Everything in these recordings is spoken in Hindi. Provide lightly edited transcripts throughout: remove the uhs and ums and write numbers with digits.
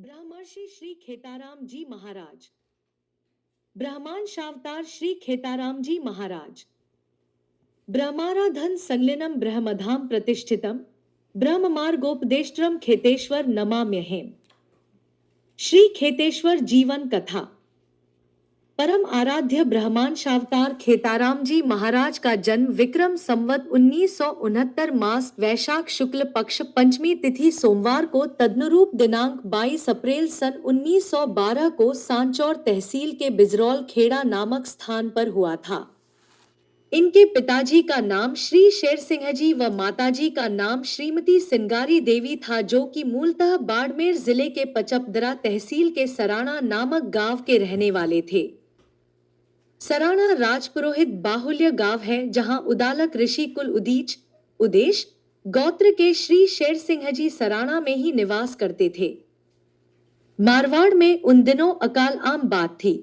ब्रह्मर्षि श्री खेताराम जी महाराज। ब्रह्मांशावतार श्री खेताराम जी महाराज। ब्रह्माराधन संलिनम ब्रह्मधाम प्रतिष्ठितम ब्रह्म मार्गोपदेष्ट्रम खेतेश्वर नमाम्यहेम। श्री खेतेश्वर जीवन कथा। परम आराध्य ब्रह्मांशावतार खेताराम जी महाराज का जन्म विक्रम संवत 1969 मास वैशाख शुक्ल पक्ष पंचमी तिथि सोमवार को तदनुरूप दिनांक 22 अप्रैल सन 1912 को सांचौर तहसील के बिजरौल खेड़ा नामक स्थान पर हुआ था। इनके पिताजी का नाम श्री शेर सिंह जी व माताजी का नाम श्रीमती सिंगारी देवी था, जो कि मूलतः बाड़मेर जिले के पचपदरा तहसील के सराणा नामक गांव के रहने वाले थे। सराणा राजपुरोहित बाहुल्य गांव है, जहां उदालक ऋषि कुल उदेश गोत्र के श्री शेर सिंह जी सराणा में ही निवास करते थे। मारवाड़ में उन दिनों अकाल आम बात थी।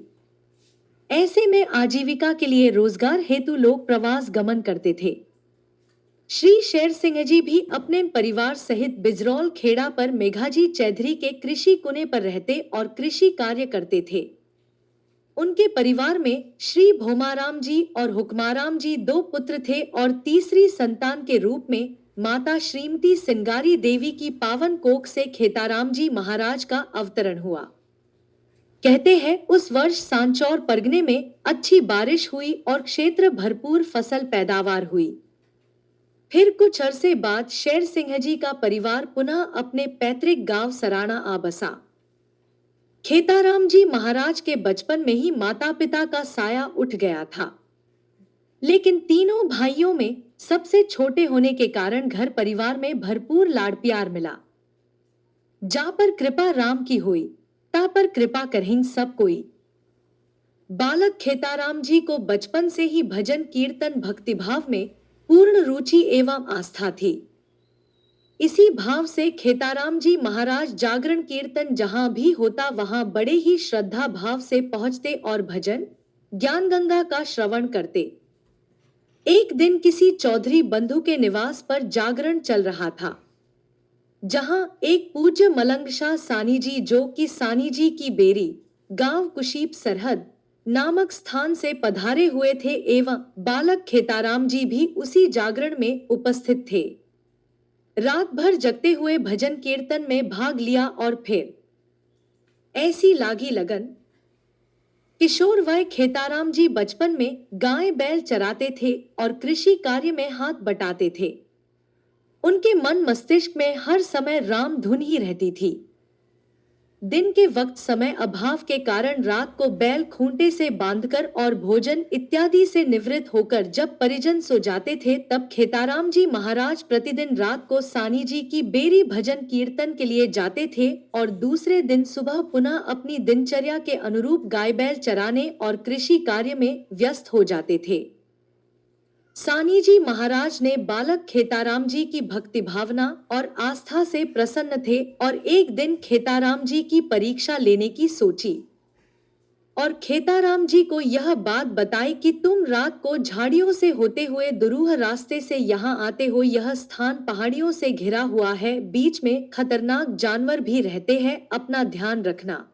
ऐसे में आजीविका के लिए रोजगार हेतु लोग प्रवास गमन करते थे। श्री शेर सिंह जी भी अपने परिवार सहित बिजरौल खेड़ा पर मेघाजी चौधरी के कृषि कुने पर रहते और कृषि कार्य करते थे। उनके परिवार में श्री भोमाराम जी और हुक्माराम जी दो पुत्र थे और तीसरी संतान के रूप में माता श्रीमती सिंगारी देवी की पावन कोख से खेताराम जी महाराज का अवतरण हुआ। कहते हैं उस वर्ष सांचौर परगने में अच्छी बारिश हुई और क्षेत्र भरपूर फसल पैदावार हुई। फिर कुछ अरसे बाद शेर सिंह जी का परिवार पुनः अपने पैतृक गांव सराणा आ बसा। खेताराम जी महाराज के बचपन में ही माता पिता का साया उठ गया था, लेकिन तीनों भाइयों में सबसे छोटे होने के कारण घर परिवार में भरपूर लाड़ प्यार मिला। जा पर कृपा राम की हुई, ता पर कृपा करहिं सब कोई। बालक खेताराम जी को बचपन से ही भजन कीर्तन भक्तिभाव में पूर्ण रुचि एवं आस्था थी। इसी भाव से खेताराम जी महाराज जागरण कीर्तन जहां भी होता वहां बड़े ही श्रद्धा भाव से पहुंचते और भजन ज्ञान गंगा का श्रवण करते। एक दिन किसी चौधरी बंधु के निवास पर जागरण चल रहा था, जहां एक पूज्य मलंग शाह सानी जी, जो कि सानी जी की बेरी गांव कुशीप सरहद नामक स्थान से पधारे हुए थे, एवं बालक खेताराम जी भी उसी जागरण में उपस्थित थे। रात भर जगते हुए भजन कीर्तन में भाग लिया और फिर ऐसी लागी लगन। किशोर वय खेताराम जी बचपन में गाय बैल चराते थे और कृषि कार्य में हाथ बटाते थे। उनके मन मस्तिष्क में हर समय राम धुन ही रहती थी। दिन के वक्त समय अभाव के कारण रात को बैल खूंटे से बांधकर और भोजन इत्यादि से निवृत्त होकर जब परिजन सो जाते थे, तब खेताराम जी महाराज प्रतिदिन रात को सानी जी की बेरी भजन कीर्तन के लिए जाते थे और दूसरे दिन सुबह पुनः अपनी दिनचर्या के अनुरूप गाय बैल चराने और कृषि कार्य में व्यस्त हो जाते थे। सानी जी महाराज ने बालक खेताराम जी की भक्ति भावना और आस्था से प्रसन्न थे और एक दिन खेताराम जी की परीक्षा लेने की सोची और खेताराम जी को यह बात बताई कि तुम रात को झाड़ियों से होते हुए दुरूह रास्ते से यहाँ आते हो। यह स्थान पहाड़ियों से घिरा हुआ है, बीच में खतरनाक जानवर भी रहते हैं, अपना ध्यान रखना।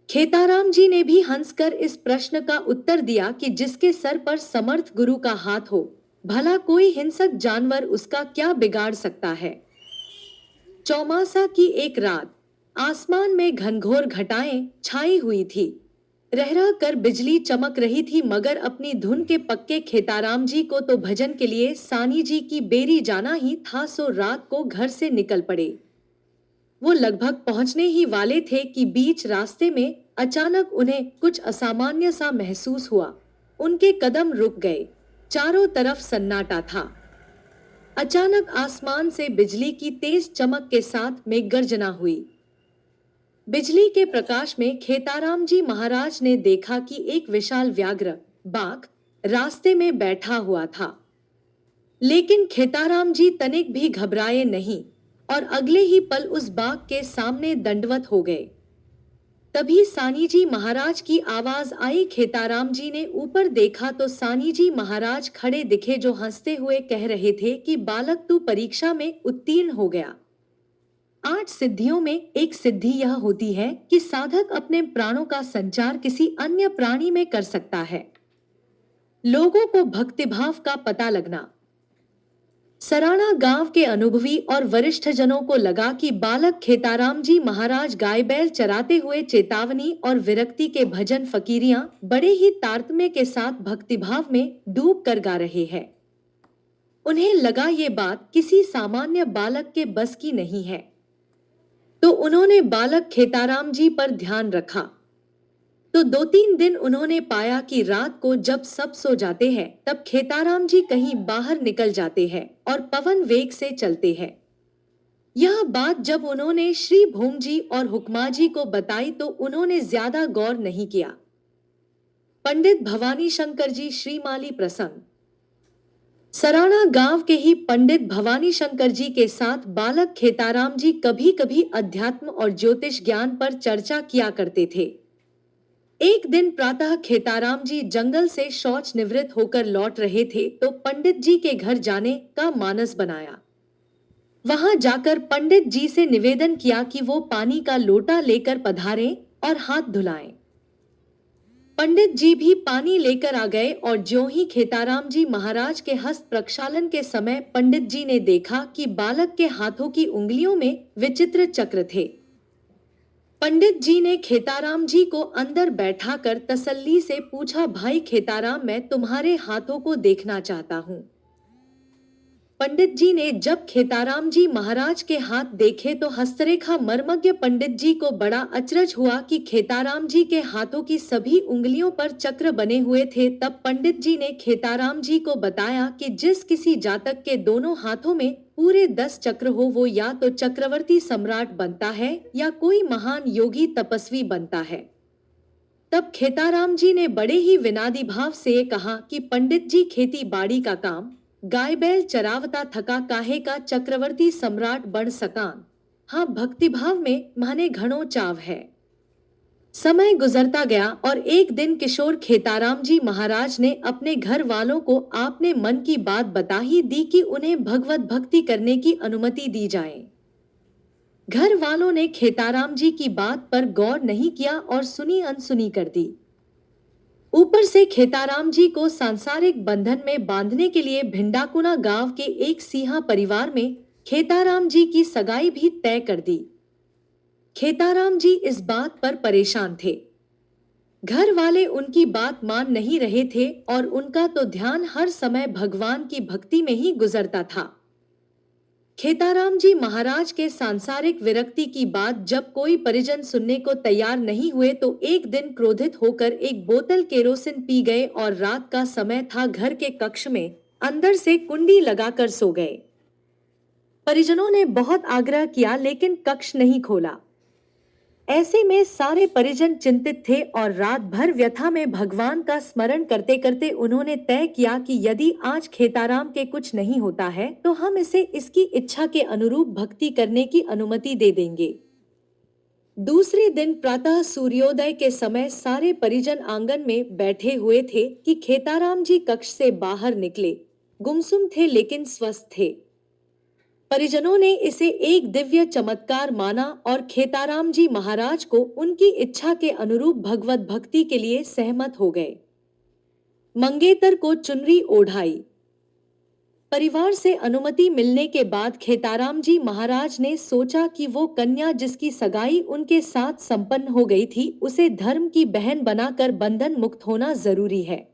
खेताराम जी ने भी हंसकर इस प्रश्न का उत्तर दिया कि जिसके सर पर समर्थ गुरु का हाथ हो, भला कोई हिंसक जानवर उसका क्या बिगाड़ सकता है। चौमासा की एक रात आसमान में घनघोर घटाएं छाई हुई थी। रह रह कर बिजली चमक रही थी, मगर अपनी धुन के पक्के खेताराम जी को तो भजन के लिए सानी जी की बेरी जाना ही था, सो रात को घर से निकल पड़े। वो लगभग पहुंचने ही वाले थे कि बीच रास्ते में अचानक उन्हें कुछ असामान्य सा महसूस हुआ। उनके कदम रुक गए, चारों तरफ सन्नाटा था। अचानक आसमान से बिजली की तेज चमक के साथ मेघगर्जना हुई। बिजली के प्रकाश में खेताराम जी महाराज ने देखा कि एक विशाल व्याघ्र बाघ रास्ते में बैठा हुआ था, लेकिन खेताराम जी तनिक भी घबराए नहीं और अगले ही पल उस बाघ के सामने दंडवत हो गए। तभी सानी जी महाराज की आवाज आई। खेताराम जी ने ऊपर देखा तो सानी जी महाराज खड़े दिखे, जो हंसते हुए कह रहे थे कि बालक तू परीक्षा में उत्तीर्ण हो गया। 8 सिद्धियों में एक सिद्धि यह होती है कि साधक अपने प्राणों का संचार किसी अन्य प्राणी में कर सकता है। लोगों को भक्तिभाव का पता लगना। सराणा गांव के अनुभवी और वरिष्ठ जनों को लगा कि बालक खेताराम जी महाराज गाय बैल चराते हुए चेतावनी और विरक्ति के भजन फकीरियां बड़े ही तारतम्य के साथ भक्तिभाव में डूब कर गा रहे हैं। उन्हें लगा ये बात किसी सामान्य बालक के बस की नहीं है, तो उन्होंने बालक खेताराम जी पर ध्यान रखा। तो 2-3 दिन उन्होंने पाया कि रात को जब सब सो जाते हैं तब खेताराम जी कहीं बाहर निकल जाते हैं और पवन वेग से चलते हैं। यह बात जब उन्होंने श्री भोम जी और हुक्मा जी को बताई तो उन्होंने ज्यादा गौर नहीं किया। पंडित भवानी शंकर जी श्रीमाली प्रसन्न। सराणा गांव के ही पंडित भवानी शंकर जी के साथ बालक खेताराम जी कभी कभी अध्यात्म और ज्योतिष ज्ञान पर चर्चा किया करते थे। एक दिन प्रातः खेताराम जी जंगल से शौच निवृत्त होकर लौट रहे थे तो पंडित जी के घर जाने का मानस बनाया। वहां जाकर पंडित जी से निवेदन किया कि वो पानी का लोटा लेकर पधारें और हाथ धुलाएं। पंडित जी भी पानी लेकर आ गए और ज्यों ही खेताराम जी महाराज के हस्त प्रक्षालन के समय पंडित जी ने देखा कि बालक के हाथों की उंगलियों में विचित्र चक्र थे। पंडित जी ने खेताराम जी को अंदर बैठाकर तसल्ली से पूछा, भाई खेताराम, मैं तुम्हारे हाथों को देखना चाहता हूँ। पंडित जी ने जब खेताराम जी महाराज के हाथ देखे तो हस्तरेखा मर्मज्ञ पंडित जी को बड़ा अचरज हुआ कि खेताराम जी के हाथों की सभी उंगलियों पर चक्र बने हुए थे। तब पंडित जी ने खेताराम जी को बताया कि जिस किसी जातक के दोनों हाथों में पूरे 10 चक्र हो वो या तो चक्रवर्ती सम्राट बनता है या कोई महान योगी तपस्वी बनता है। तब खेताराम जी ने बड़े ही विनादी भाव से कहा कि पंडित जी, खेती बाड़ी का काम, गाय बैल चरावता थका काहे का चक्रवर्ती सम्राट बन सकान। हाँ, भक्तिभाव में माने घणो चाव है। समय गुजरता गया और एक दिन किशोर खेताराम जी महाराज ने अपने घर वालों को आपने मन की बात बता ही दी कि उन्हें भगवत भक्ति करने की अनुमति दी जाए। घर वालों ने खेताराम जी की बात पर गौर नहीं किया और सुनी अनसुनी कर दी। ऊपर से खेताराम जी को सांसारिक बंधन में बांधने के लिए भिंडाकुना गांव के एक सिंहा परिवार में खेताराम जी की सगाई भी तय कर दी। खेताराम जी इस बात पर परेशान थे। घर वाले उनकी बात मान नहीं रहे थे और उनका तो ध्यान हर समय भगवान की भक्ति में ही गुजरता था। खेताराम जी महाराज के सांसारिक विरक्ति की बात जब कोई परिजन सुनने को तैयार नहीं हुए तो एक दिन क्रोधित होकर एक बोतल केरोसिन पी गए और रात का समय था। घर के कक्ष में अंदर से कुंडी लगाकर सो गए। परिजनों ने बहुत आग्रह किया लेकिन कक्ष नहीं खोला। ऐसे में सारे परिजन चिंतित थे और रात भर व्यथा में भगवान का स्मरण करते करते उन्होंने तय किया कि यदि आज खेताराम के कुछ नहीं होता है तो हम इसे इसकी इच्छा के अनुरूप भक्ति करने की अनुमति दे देंगे। दूसरे दिन प्रातः सूर्योदय के समय सारे परिजन आंगन में बैठे हुए थे कि खेताराम जी कक्ष से बाहर निकले। गुमसुम थे लेकिन स्वस्थ थे। परिजनों ने इसे एक दिव्य चमत्कार माना और खेताराम जी महाराज को उनकी इच्छा के अनुरूप भगवत भक्ति के लिए सहमत हो गए। मंगेतर को चुनरी ओढ़ाई। परिवार से अनुमति मिलने के बाद खेताराम जी महाराज ने सोचा कि वो कन्या जिसकी सगाई उनके साथ संपन्न हो गई थी उसे धर्म की बहन बनाकर बंधन मुक्त होना जरूरी है।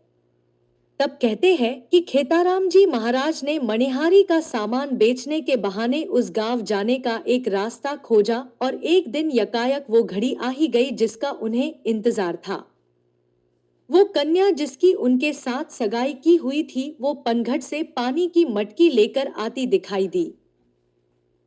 तब कहते हैं कि खेताराम जी महाराज ने मणिहारी का सामान बेचने के बहाने उस गांव जाने का एक रास्ता खोजा और एक दिन यकायक वो घड़ी आ ही गई जिसका उन्हें इंतजार था। वो कन्या जिसकी उनके साथ सगाई की हुई थी वो पनघट से पानी की मटकी लेकर आती दिखाई दी।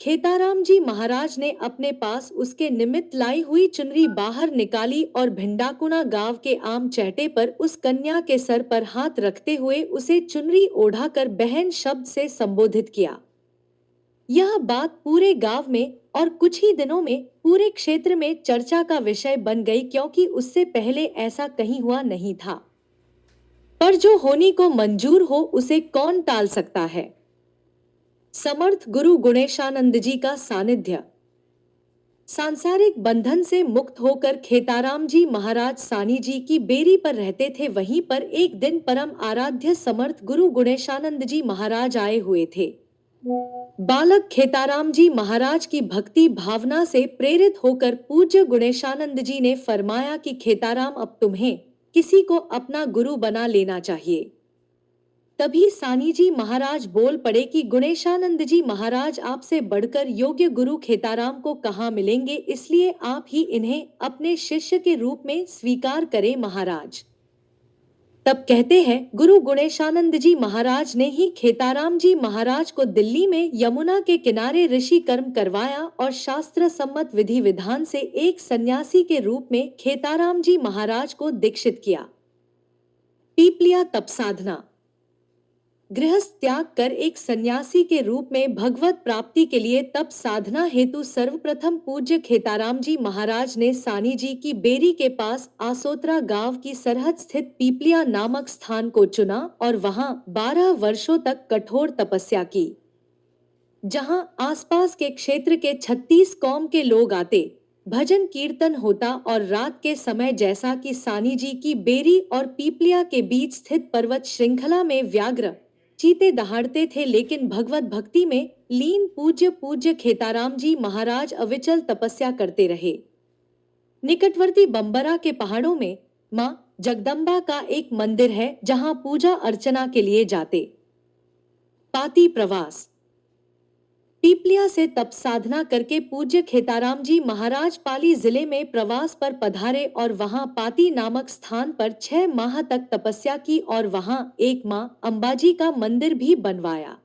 खेताराम जी महाराज ने अपने पास उसके निमित्त लाई हुई चुनरी बाहर निकाली और भिंडाकुना गांव के आम चहटे पर उस कन्या के सर पर हाथ रखते हुए उसे चुनरी ओढ़ाकर बहन शब्द से संबोधित किया। यह बात पूरे गांव में और कुछ ही दिनों में पूरे क्षेत्र में चर्चा का विषय बन गई, क्योंकि उससे पहले ऐसा कहीं हुआ नहीं था। पर जो होने को मंजूर हो उसे कौन टाल सकता है। समर्थ गुरु गुणेशानंद जी का सानिध्य। सांसारिक बंधन से मुक्त होकर खेताराम जी महाराज सानी जी की बेरी पर रहते थे। वहीं पर एक दिन परम आराध्य समर्थ गुरु गुणेशानंद जी महाराज आए हुए थे। बालक खेताराम जी महाराज की भक्ति भावना से प्रेरित होकर पूज्य गुणेशानंद जी ने फरमाया कि खेताराम, अब तुम्हें किसी को अपना गुरु बना लेना चाहिए। तभी सानी जी महाराज बोल पड़े कि गुणेशानंद जी महाराज, आपसे बढ़कर योग्य गुरु खेताराम को कहाँ मिलेंगे, इसलिए आप ही इन्हें अपने शिष्य के रूप में स्वीकार करें महाराज। तब कहते हैं, गुरु गुणेशानंद जी महाराज ने ही खेताराम जी महाराज को दिल्ली में यमुना के किनारे ऋषि कर्म करवाया और शास्त्र सम्मत विधि विधान से एक सन्यासी के रूप में खेताराम जी महाराज को दीक्षित किया। पीपलिया तप साधना। गृहस्थ त्याग कर एक सन्यासी के रूप में भगवत प्राप्ति के लिए तप साधना हेतु सर्वप्रथम पूज्य खेताराम जी महाराज ने सानी जी की बेरी के पास आसोतरा गांव की सरहद स्थित पीपलिया नामक स्थान को चुना और वहां 12 वर्षों तक कठोर तपस्या की। जहां आसपास के क्षेत्र के 36 कौम के लोग आते, भजन कीर्तन होता और रात के समय जैसा कि सानी जी की बेरी और पीपलिया के बीच स्थित पर्वत श्रृंखला में व्याघ्र चीते दहाड़ते थे, लेकिन भगवत भक्ति में लीन पूज्य खेताराम जी महाराज अविचल तपस्या करते रहे। निकटवर्ती बम्बरा के पहाड़ों में मां जगदम्बा का एक मंदिर है, जहां पूजा अर्चना के लिए जाते। पाती प्रवास। पीपलिया से तप साधना करके पूज्य खेताराम जी महाराज पाली जिले में प्रवास पर पधारे और वहां पाती नामक स्थान पर 6 माह तक तपस्या की और वहां एक मां अंबाजी का मंदिर भी बनवाया।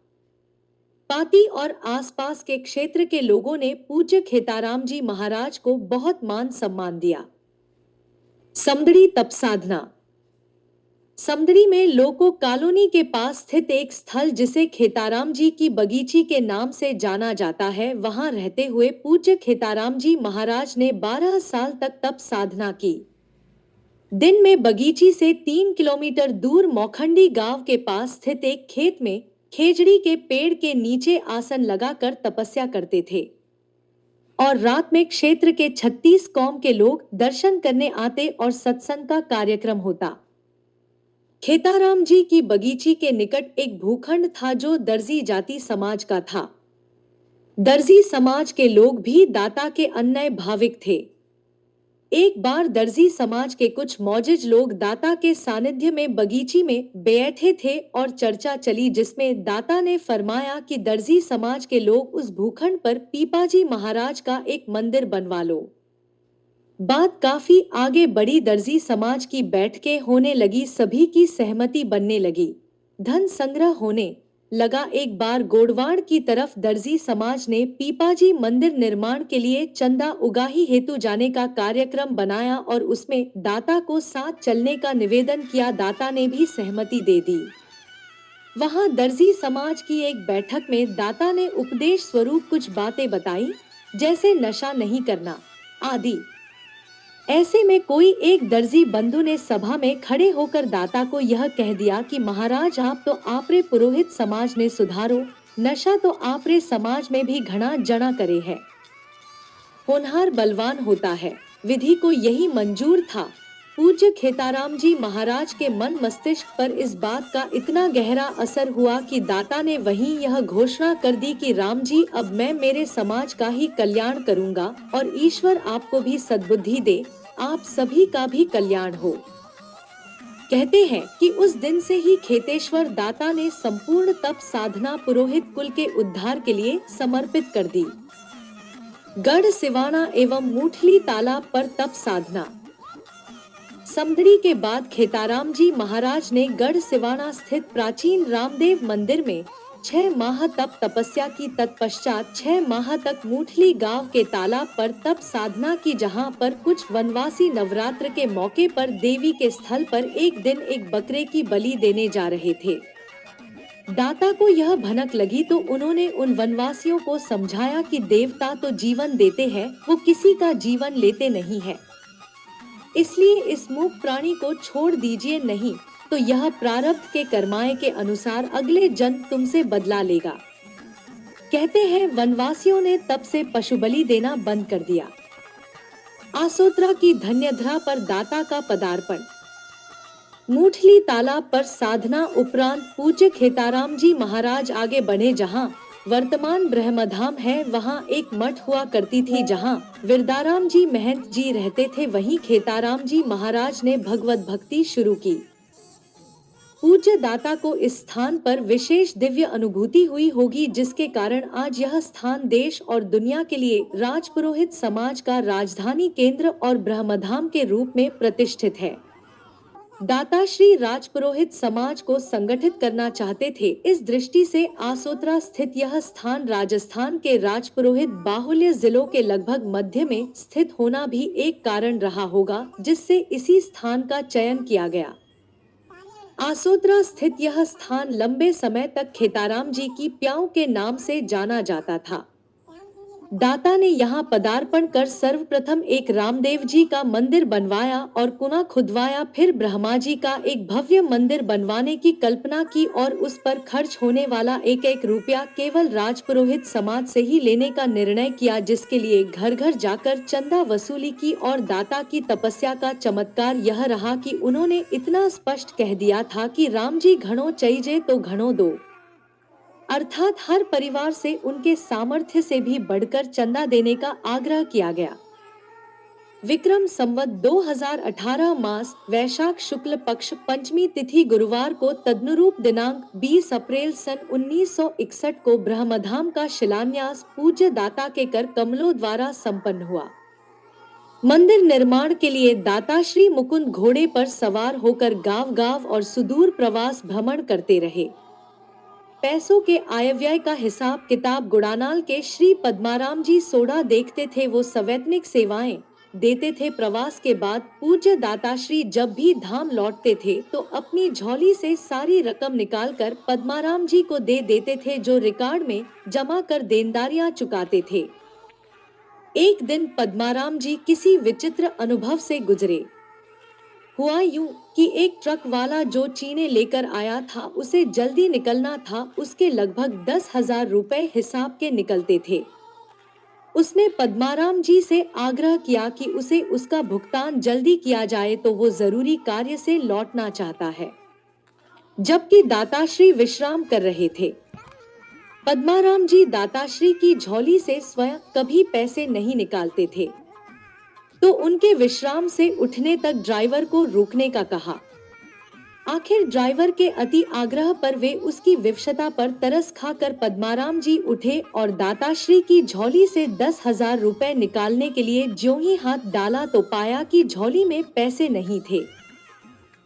पाती और आसपास के क्षेत्र के लोगों ने पूज्य खेताराम जी महाराज को बहुत मान सम्मान दिया। समदड़ी तप साधना। समदड़ी में लोको कॉलोनी के पास स्थित एक स्थल जिसे खेताराम जी की बगीची के नाम से जाना जाता है, वहां रहते हुए पूज्य खेताराम जी महाराज ने 12 साल तक तप साधना की। दिन में बगीची से 3 किलोमीटर दूर मौखंडी गांव के पास स्थित एक खेत में खेजड़ी के पेड़ के नीचे आसन लगाकर तपस्या करते थे और रात में क्षेत्र के 36 कौम के लोग दर्शन करने आते और सत्संग का कार्यक्रम होता। खेताराम जी की बगीची के निकट एक भूखंड था जो दर्जी जाति समाज का था। दर्जी समाज के लोग भी दाता के अन्य भाविक थे। एक बार दर्जी समाज के कुछ मौजिज लोग दाता के सानिध्य में बगीची में बैठे थे और चर्चा चली, जिसमें दाता ने फरमाया कि दर्जी समाज के लोग उस भूखंड पर पीपाजी महाराज का एक मंदिर बनवा लो। बात काफी आगे बढ़ी। दर्जी समाज की बैठकें होने लगी, सभी की सहमति बनने लगी, धन संग्रह होने लगा। एक बार गोडवाड़ की तरफ दर्जी समाज ने पीपाजी मंदिर निर्माण के लिए चंदा उगाही हेतु जाने का कार्यक्रम बनाया और उसमें दाता को साथ चलने का निवेदन किया। दाता ने भी सहमति दे दी। वहां दर्जी समाज की एक बैठक में दाता ने उपदेश स्वरूप कुछ बातें बताई, जैसे नशा नहीं करना आदि। ऐसे में कोई एक दर्जी बंधु ने सभा में खड़े होकर दाता को यह कह दिया कि महाराज, आप तो आपरे पुरोहित समाज ने सुधारो, नशा तो आपरे समाज में भी घना जना करे है। होनहार बलवान होता है, विधि को यही मंजूर था। पूज्य खेताराम जी महाराज के मन मस्तिष्क पर इस बात का इतना गहरा असर हुआ कि दाता ने वहीं यह घोषणा कर दी कि राम जी, अब मैं मेरे समाज का ही कल्याण करूंगा और ईश्वर आपको भी सद्बुद्धि दे, आप सभी का भी कल्याण हो। कहते हैं कि उस दिन से ही खेतेश्वर दाता ने संपूर्ण तप साधना पुरोहित कुल के उद्धार के लिए समर्पित कर दी। गढ़ सिवाना एवं मूठली तालाब पर तप साधना। समदड़ी के बाद खेताराम जी महाराज ने गढ़ सिवाना स्थित प्राचीन रामदेव मंदिर में 6 माह तक तपस्या की। तत्पश्चात 6 माह तक मूठली गांव के तालाब पर तप साधना की, जहां पर कुछ वनवासी नवरात्र के मौके पर देवी के स्थल पर एक दिन एक बकरे की बलि देने जा रहे थे। दाता को यह भनक लगी तो उन्होंने उन वनवासियों को समझाया कि देवता तो जीवन देते हैं, वो किसी का जीवन लेते नहीं है, इसलिए इस मूक प्राणी को छोड़ दीजिए, नहीं तो यह प्रारब्ध के कर्माएं के अनुसार अगले जन्म तुमसे बदला लेगा। कहते हैं वनवासियों ने तब से पशु बलि देना बंद कर दिया। आसोत्रा की धन्यधरा पर दाता का पदार्पण। मूठली तालाब पर साधना उपरांत पूज्य खेताराम जी महाराज आगे बढ़े। जहां वर्तमान ब्रह्मधाम है वहां एक मठ हुआ करती थी जहां विरदाराम जी महंत जी रहते थे। वहीं खेताराम जी महाराज ने भगवत भक्ति शुरू की। पूज्य दाता को इस स्थान पर विशेष दिव्य अनुभूति हुई होगी, जिसके कारण आज यह स्थान देश और दुनिया के लिए राजपुरोहित समाज का राजधानी केंद्र और ब्रह्मधाम के रूप में प्रतिष्ठित है। दाता श्री राजपुरोहित समाज को संगठित करना चाहते थे। इस दृष्टि से आसोत्रा स्थित यह स्थान राजस्थान के राजपुरोहित बाहुल्य जिलों के लगभग मध्य में स्थित होना भी एक कारण रहा होगा, जिससे इसी स्थान का चयन किया गया। आसोत्रा स्थित यह स्थान लंबे समय तक खेताराम जी की प्याऊ के नाम से जाना जाता था। दाता ने यहाँ पदार्पण कर सर्वप्रथम एक रामदेव जी का मंदिर बनवाया और कुआं खुदवाया। फिर ब्रह्मा जी का एक भव्य मंदिर बनवाने की कल्पना की और उस पर खर्च होने वाला एक एक रुपया केवल राजपुरोहित समाज से ही लेने का निर्णय किया, जिसके लिए घर घर जाकर चंदा वसूली की। और दाता की तपस्या का चमत्कार यह रहा कि उन्होंने इतना स्पष्ट कह दिया था कि राम जी घणो चाहिए तो घणो दो, अर्थात हर परिवार से उनके सामर्थ्य से भी बढ़कर चंदा देने का आग्रह किया गया। विक्रम संवत 2018 मास वैशाख शुक्ल पक्ष पंचमी तिथि गुरुवार को तदनुरूप दिनांक 20 अप्रैल सन 1961 को ब्रह्मधाम का शिलान्यास पूज्य दाता के कर कमलों द्वारा संपन्न हुआ। मंदिर निर्माण के लिए दाता श्री मुकुंद घोड़े पर सवार होकर गांव-गांव और सुदूर प्रवास भ्रमण करते रहे। पैसों के आयव्यय का हिसाब किताब गुड़ानाल के श्री पद्माराम जी सोडा देखते थे। वो सवैतनिक सेवाएं देते थे। प्रवास के बाद पूज्य दाता श्री जब भी धाम लौटते थे तो अपनी झोली से सारी रकम निकालकर पद्माराम जी को दे देते थे, जो रिकॉर्ड में जमा कर देनदारियां चुकाते थे। एक दिन पद्माराम जी किसी विचित्र अनुभव से गुजरे। हुआ यूं कि एक ट्रक वाला जो चीने लेकर आया था उसे जल्दी निकलना था। उसके लगभग 10,000 रुपए हिसाब के निकलते थे। उसने पद्माराम जी से आग्रह किया कि उसे उसका भुगतान जल्दी किया जाए, तो वो जरूरी कार्य से लौटना चाहता है। जबकि दाताश्री विश्राम कर रहे थे। पद्माराम जी दाताश्री की झोली से स्वयं कभी पैसे नहीं निकालते थे, तो उनके विश्राम से उठने तक ड्राइवर को रुकने का कहा। आखिर ड्राइवर के अति आग्रह पर वे उसकी विवशता पर तरस खाकर पद्माराम जी उठे और दाताश्री की झोली से 10,000 रुपए निकालने के लिए ज्यों ही हाथ डाला तो पाया कि झोली में पैसे नहीं थे।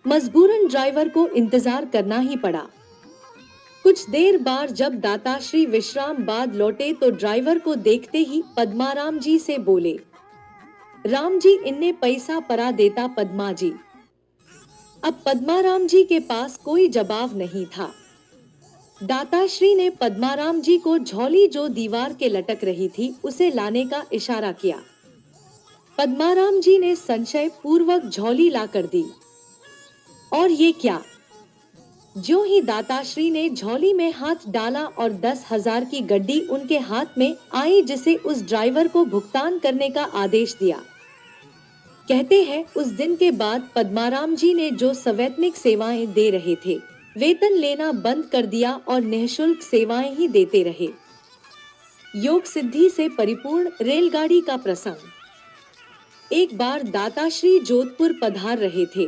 मजबूरन ड्राइवर को इंतजार करना ही पड़ा। कुछ देर बाद जब दाताश्री विश्राम बाद लौटे तो ड्राइवर को देखते ही पद्माराम जी से बोले, राम जी इन्ने पैसा परा देता पद्मा जी। अब पद्माराम जी के पास कोई जवाब नहीं था। दाताश्री ने पद्माराम जी को झोली जो दीवार के लटक रही थी उसे लाने का इशारा किया। पद्माराम जी ने संशय पूर्वक झोली लाकर दी। और ये क्या? ज्यों ही दाताश्री ने झोली में हाथ डाला और 10,000 की गड्डी उनके हाथ में आई, जिसे उस ड्राइवर को भुगतान करने का आदेश दिया। कहते हैं उस दिन के बाद पद्माराम जी ने जो सवैतनिक सेवाएं दे रहे थे वेतन लेना बंद कर दिया और निःशुल्क सेवाएं ही देते रहे। योग सिद्धि से परिपूर्ण रेलगाड़ी का प्रसंग। एक बार दाताश्री जोधपुर पधार रहे थे।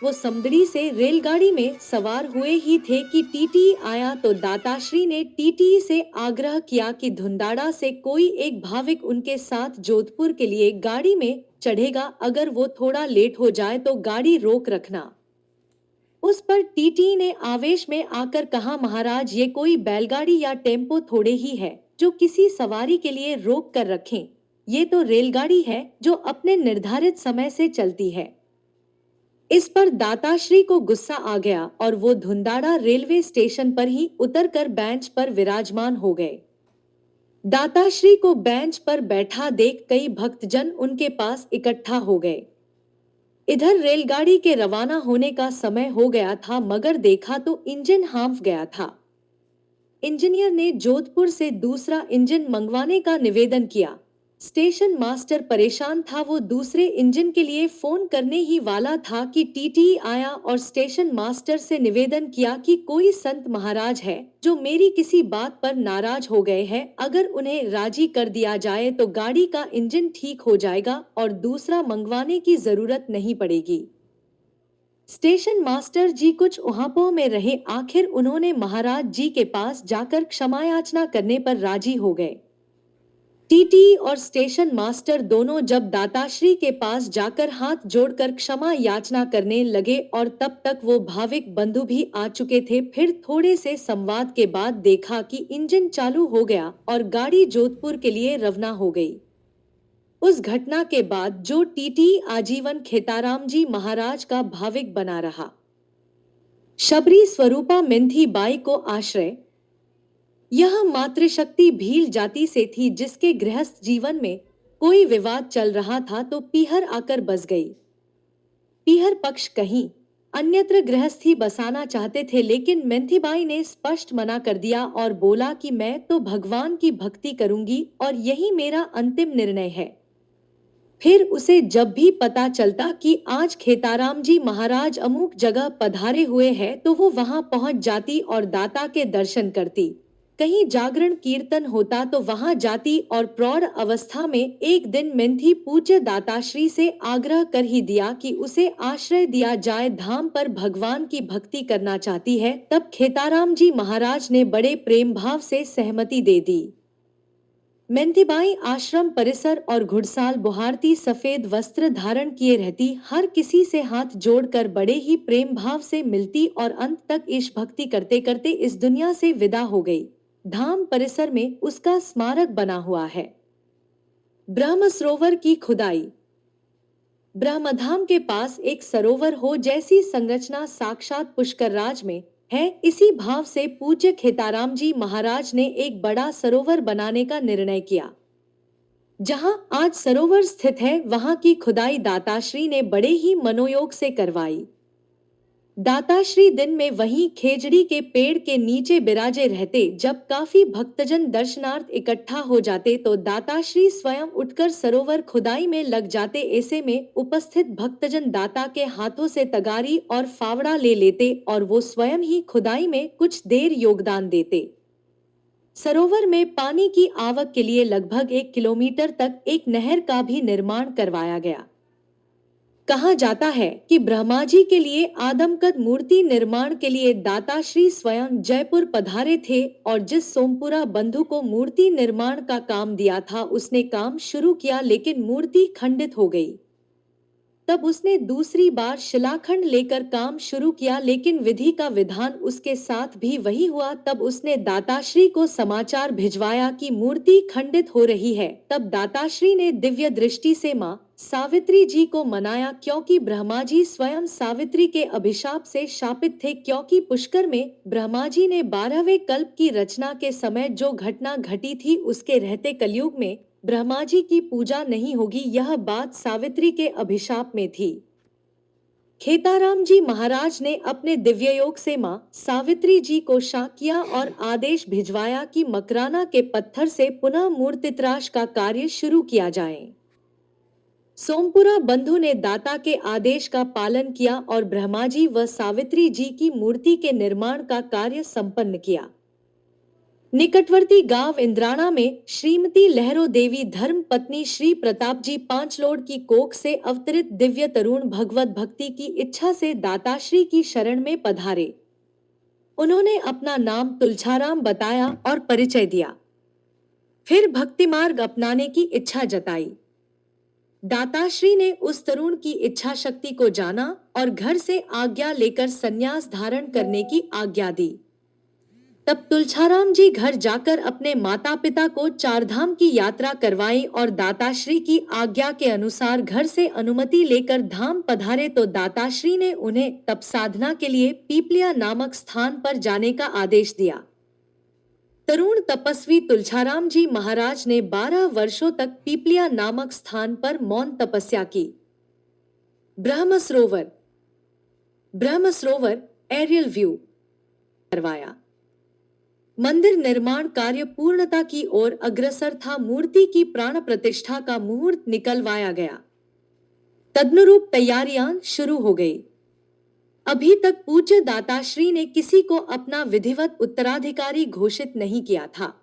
वो समदड़ी से रेलगाड़ी में सवार हुए ही थे कि टीटी आया, तो दाताश्री ने टीटी से आग्रह किया कि धुंदाड़ा से कोई एक भाविक उनके साथ जोधपुर के लिए गाड़ी में चढ़ेगा। अगर वो थोड़ा लेट हो जाए तो गाड़ी रोक रखना। उस पर टीटी ने आवेश में आकर कहा, महाराज ये कोई बैलगाड़ी या टेम्पो थोड़े ही है जो किसी सवारी के लिए रोक कर रखें। ये तो रेलगाड़ी है जो अपने निर्धारित समय से चलती है। इस पर दाताश्री को गुस्सा आ गया और वो धुंदाड़ा रेलवे स्टेशन पर ही उतरकर बेंच पर विराजमान हो गए। दाताश्री को बेंच पर बैठा देख कई भक्तजन उनके पास इकट्ठा हो गए। इधर रेलगाड़ी के रवाना होने का समय हो गया था, मगर देखा तो इंजन हाँफ गया था। इंजीनियर ने जोधपुर से दूसरा इंजन मंगवाने का निवेदन किया। स्टेशन मास्टर परेशान था। वो दूसरे इंजन के लिए फोन करने ही वाला था कि टीटी आया और स्टेशन मास्टर से निवेदन किया कि कोई संत महाराज है जो मेरी किसी बात पर नाराज हो गए हैं, अगर उन्हें राजी कर दिया जाए तो गाड़ी का इंजन ठीक हो जाएगा और दूसरा मंगवाने की जरूरत नहीं पड़ेगी। स्टेशन मास्टर जी कुछ उहापों में रहे, आखिर उन्होंने महाराज जी के पास जाकर क्षमा याचना करने पर राजी हो गए। टीटी और स्टेशन मास्टर दोनों जब दाताश्री के पास जाकर हाथ जोड़कर क्षमा याचना करने लगे और तब तक वो भाविक बंधु भी आ चुके थे। फिर थोड़े से संवाद के बाद देखा कि इंजन चालू हो गया और गाड़ी जोधपुर के लिए रवाना हो गई। उस घटना के बाद जो टीटी आजीवन खेताराम जी महाराज का भाविक बना रहा। शबरी स्वरूपा मिंथी बाई को आश्रय। यह मातृशक्ति भील जाति से थी जिसके गृहस्थ जीवन में कोई विवाद चल रहा था तो पीहर आकर बस गई। पीहर पक्ष कहीं अन्यत्र गृहस्थी बसाना चाहते थे, लेकिन मेंथीबाई ने स्पष्ट मना कर दिया और बोला कि मैं तो भगवान की भक्ति करूंगी और यही मेरा अंतिम निर्णय है। फिर उसे जब भी पता चलता कि आज खेताराम जी महाराज अमुक जगह पधारे हुए हैं तो वो वहां पहुंच जाती और दाता के दर्शन करती। कहीं जागरण कीर्तन होता तो वहां जाती और प्रौढ़ अवस्था में एक दिन मेंथी पूज्य दाताश्री से आग्रह कर ही दिया कि उसे आश्रय दिया जाए, धाम पर भगवान की भक्ति करना चाहती है। तब खेताराम जी महाराज ने बड़े प्रेम भाव से सहमति दे दी। मेंथीबाई आश्रम परिसर और घुड़साल बुहारती सफेद वस्त्र धारण किए रहती, हर किसी से हाथ जोड़कर बड़े ही प्रेम भाव से मिलती और अंत तक ईश भक्ति करते करते इस दुनिया से विदा हो गई। धाम परिसर में उसका स्मारक बना हुआ है। ब्रह्म सरोवर की खुदाई। ब्रह्मधाम के पास एक सरोवर हो जैसी संरचना साक्षात पुष्करराज में है। इसी भाव से पूज्य खेताराम जी महाराज ने एक बड़ा सरोवर बनाने का निर्णय किया। जहां आज सरोवर स्थित है वहां की खुदाई दाताश्री ने बड़े ही मनोयोग से करवाई। दाताश्री दिन में वहीं खेजड़ी के पेड़ के नीचे बिराजे रहते। जब काफी भक्तजन दर्शनार्थ इकट्ठा हो जाते तो दाताश्री स्वयं उठकर सरोवर खुदाई में लग जाते। ऐसे में उपस्थित भक्तजन दाता के हाथों से तगारी और फावड़ा ले लेते और वो स्वयं ही खुदाई में कुछ देर योगदान देते। सरोवर में पानी की आवक के लिए लगभग 1 किलोमीटर तक एक नहर का भी निर्माण करवाया गया। कहा जाता है कि ब्रह्मा जी के लिए आदमकद मूर्ति निर्माण के लिए दाताश्री स्वयं जयपुर पधारे थे और जिस सोमपुरा बंधु को मूर्ति निर्माण का काम दिया था उसने काम शुरू किया, लेकिन मूर्ति खंडित हो गई। तब उसने दूसरी बार शिलाखंड लेकर काम शुरू किया, लेकिन विधि का विधान उसके साथ भी वही हुआ। तब उसने दाताश्री को समाचार भिजवाया कि मूर्ति खंडित हो रही है। तब दाताश्री ने दिव्य दृष्टि से मां सावित्री जी को मनाया, क्योंकि ब्रह्मा जी स्वयं सावित्री के अभिशाप से शापित थे। क्योंकि पुष्कर में ब्रह्मा जी ने 12वें कल्प की रचना के समय जो घटना घटी थी उसके रहते कलयुग में ब्रह्मा जी की पूजा नहीं होगी, यह बात सावित्री के अभिशाप में थी। खेताराम जी महाराज ने अपने दिव्य योग से मां सावित्री जी को शाप किया और आदेश भिजवाया कि मकराना के पत्थर से पुनः मूर्तित्राश का कार्य शुरू किया जाए। सोमपुरा बंधु ने दाता के आदेश का पालन किया और ब्रह्मा जी व सावित्री जी की मूर्ति के निर्माण का कार्य संपन्न किया। निकटवर्ती गांव इंद्राणा में श्रीमती लहरो देवी धर्म पत्नी श्री प्रताप जी पांचलोड की कोख से अवतरित दिव्य तरुण भगवत भक्ति की इच्छा से दाताश्री की शरण में पधारे। उन्होंने अपना नाम तुलछाराम बताया और परिचय दिया। फिर भक्ति मार्ग अपनाने की इच्छा जताई। दाताश्री ने उस तरुण की इच्छा शक्ति को जाना और घर से आज्ञा लेकर संन्यास धारण करने की आज्ञा दी। तब तुलछाराम जी घर जाकर अपने माता पिता को चारधाम की यात्रा करवाई और दाताश्री की आज्ञा के अनुसार घर से अनुमति लेकर धाम पधारे तो दाताश्री ने उन्हें तप साधना के लिए पीपलिया नामक स्थान पर जाने का आदेश दिया। तरुण तपस्वी तुलछाराम जी महाराज ने 12 वर्षों तक पीपलिया नामक स्थान पर मौन तपस्या की। ब्रह्म सरोवर एरियल व्यू करवाया। मंदिर निर्माण कार्य पूर्णता की ओर अग्रसर था। मूर्ति की प्राण प्रतिष्ठा का मुहूर्त निकलवाया गया। तदनुरूप तैयारियां शुरू हो गई। अभी तक पूज्य दाताश्री ने किसी को अपना विधिवत उत्तराधिकारी घोषित नहीं किया था।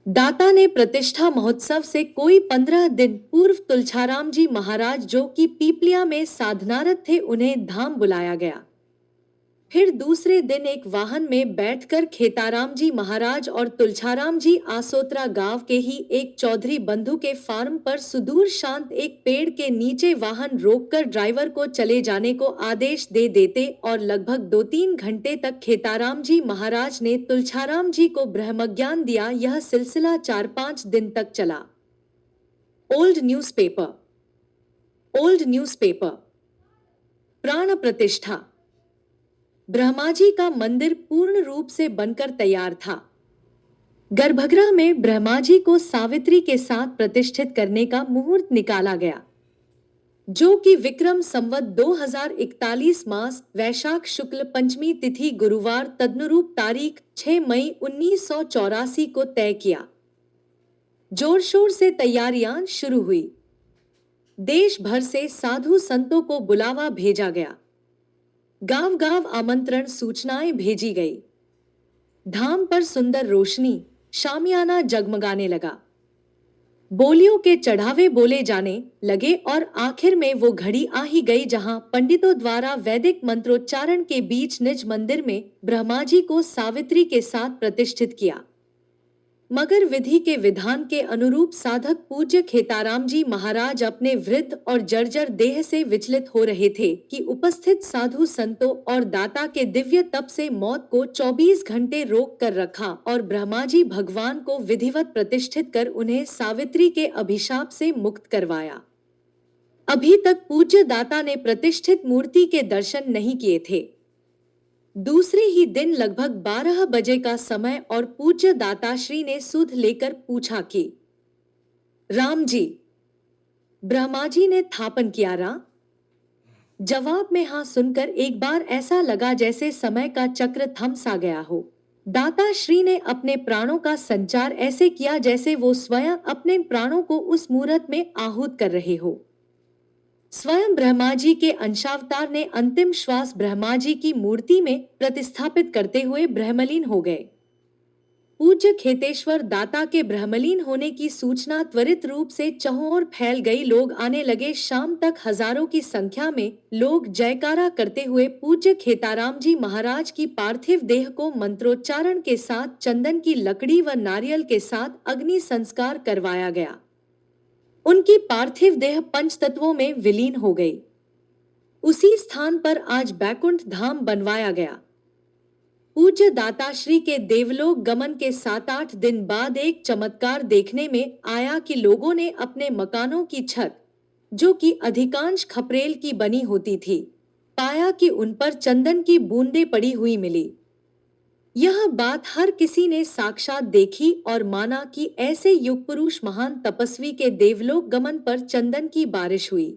दाता ने प्रतिष्ठा महोत्सव से कोई 15 दिन पूर्व तुलछाराम जी महाराज, जो कि पीपलिया में साधनारत थे, उन्हें धाम बुलाया गया। फिर दूसरे दिन एक वाहन में बैठकर खेताराम जी महाराज और तुलछाराम जी आसोतरा गांव के ही एक चौधरी बंधु के फार्म पर सुदूर शांत एक पेड़ के नीचे वाहन रोककर ड्राइवर को चले जाने को आदेश दे देते और लगभग 2-3 घंटे तक खेताराम जी महाराज ने तुलछाराम जी को ब्रह्मज्ञान दिया। यह सिलसिला 4-5 दिन तक चला। ओल्ड न्यूज़पेपर प्राण प्रतिष्ठा। ब्रह्माजी का मंदिर पूर्ण रूप से बनकर तैयार था। गर्भगृह में ब्रह्माजी को सावित्री के साथ प्रतिष्ठित करने का मुहूर्त निकाला गया, जो कि विक्रम संवत 2041 मास वैशाख शुक्ल पंचमी तिथि गुरुवार तदनुरूप तारीख 6 मई 1984 को तय किया। जोर शोर से तैयारियां शुरू हुई। देश भर से साधु संतों को बुलावा भेजा गया। गांव गांव आमंत्रण सूचनाएं भेजी गई। धाम पर सुंदर रोशनी, शामियाना जगमगाने लगा। बोलियों के चढ़ावे बोले जाने लगे और आखिर में वो घड़ी आ ही गई जहां पंडितों द्वारा वैदिक मंत्रोच्चारण के बीच निज मंदिर में ब्रह्माजी को सावित्री के साथ प्रतिष्ठित किया। मगर विधि के विधान के अनुरूप साधक पूज्य खेताराम जी महाराज अपने वृद्ध और जर्जर देह से विचलित हो रहे थे कि उपस्थित साधु संतों और दाता के दिव्य तप से मौत को 24 घंटे रोक कर रखा और ब्रह्माजी भगवान को विधिवत प्रतिष्ठित कर उन्हें सावित्री के अभिशाप से मुक्त करवाया। अभी तक पूज्य दाता ने प्रतिष्ठित मूर्ति के दर्शन नहीं किए थे। दूसरे ही दिन लगभग 12 बजे का समय और पूज्य दाताश्री ने सुध लेकर पूछा कि राम जी, ब्रह्माजी ने थापन किया रा? जवाब में हाँ सुनकर एक बार ऐसा लगा जैसे समय का चक्र थम सा गया हो। दाताश्री ने अपने प्राणों का संचार ऐसे किया जैसे वो स्वयं अपने प्राणों को उस मुहूर्त में आहूत कर रहे हो। स्वयं ब्रह्माजी के अंशावतार ने अंतिम श्वास ब्रह्माजी की मूर्ति में प्रतिस्थापित करते हुए ब्रह्मलीन हो गए। पूज्य खेतेश्वर दाता के ब्रह्मलीन होने की सूचना त्वरित रूप से चहुओर फैल गई। लोग आने लगे। शाम तक हजारों की संख्या में लोग जयकारा करते हुए पूज्य खेताराम जी महाराज की पार्थिव देह को मंत्रोच्चारण के साथ चंदन की लकड़ी व नारियल के साथ अग्नि संस्कार करवाया गया। उनकी पार्थिव देह पंच तत्वों में विलीन हो गई। उसी स्थान पर आज बैकुंठ धाम बनवाया गया। पूज्य दाताश्री के देवलोक गमन के 7-8 दिन बाद एक चमत्कार देखने में आया कि लोगों ने अपने मकानों की छत, जो कि अधिकांश खपरेल की बनी होती थी, पाया कि उन पर चंदन की बूंदें पड़ी हुई मिली। यह बात हर किसी ने साक्षात देखी और माना कि ऐसे युग पुरुष महान तपस्वी के देवलोक गमन पर चंदन की बारिश हुई।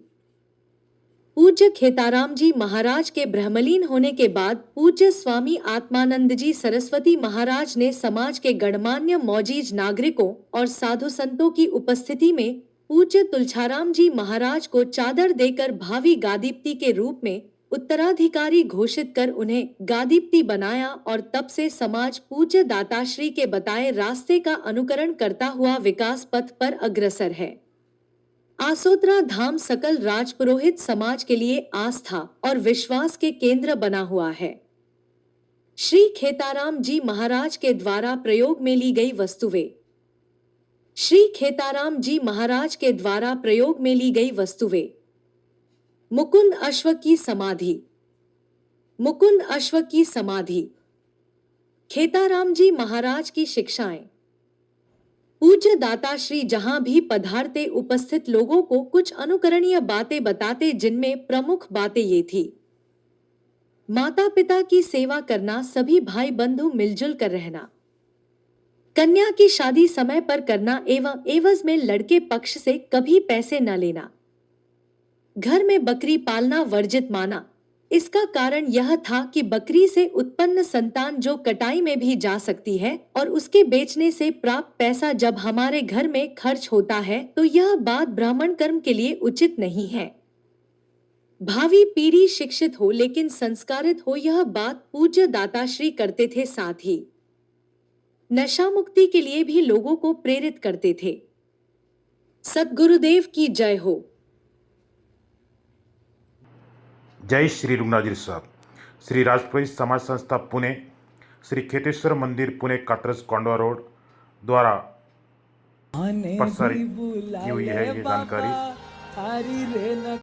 पूज्य खेताराम जी महाराज के ब्रह्मलीन होने के बाद पूज्य स्वामी आत्मानंद जी सरस्वती महाराज ने समाज के गणमान्य मौजीज नागरिकों और साधु संतों की उपस्थिति में पूज्य तुलछाराम जी महाराज को चादर देकर भावी गादीपति के रूप में उत्तराधिकारी घोषित कर उन्हें गादीपति बनाया और तब से समाज पूज्य दाताश्री के बताए रास्ते का अनुकरण करता हुआ विकास पथ पर अग्रसर है। आसोतरा धाम सकल राजपुरोहित समाज के लिए आस्था और विश्वास के केंद्र बना हुआ है। श्री खेताराम जी महाराज के द्वारा प्रयोग में ली गई वस्तुएं। श्री खेताराम जी महाराज के द्वारा प्रयोग में ली गई वस्तुएं: मुकुंद अश्व की समाधि। मुकुंद अश्व की समाधि। खेताराम जी महाराज की शिक्षाएं। पूज्य दाताश्री जहां भी पधारते उपस्थित लोगों को कुछ अनुकरणीय बातें बताते, जिनमें प्रमुख बातें ये थी: माता पिता की सेवा करना, सभी भाई बंधु मिलजुल कर रहना, कन्या की शादी समय पर करना एवं एवज में लड़के पक्ष से कभी पैसे न लेना, घर में बकरी पालना वर्जित माना, इसका कारण यह था कि बकरी से उत्पन्न संतान जो कटाई में भी जा सकती है और उसके बेचने से प्राप्त पैसा जब हमारे घर में खर्च होता है तो यह बात ब्राह्मण कर्म के लिए उचित नहीं है। भावी पीढ़ी शिक्षित हो लेकिन संस्कारित हो, यह बात पूज्य दाताश्री करते थे। साथ ही नशा मुक्ति के लिए भी लोगों को प्रेरित करते थे। सद्गुरुदेव की जय हो। जय श्री रुग्णाजी साहब। श्री राजपुरी समाज संस्था पुणे, श्री खेतेश्वर मंदिर पुणे, कात्रज कोंडवा रोड द्वारा प्रसारित की हुई है ये जानकारी।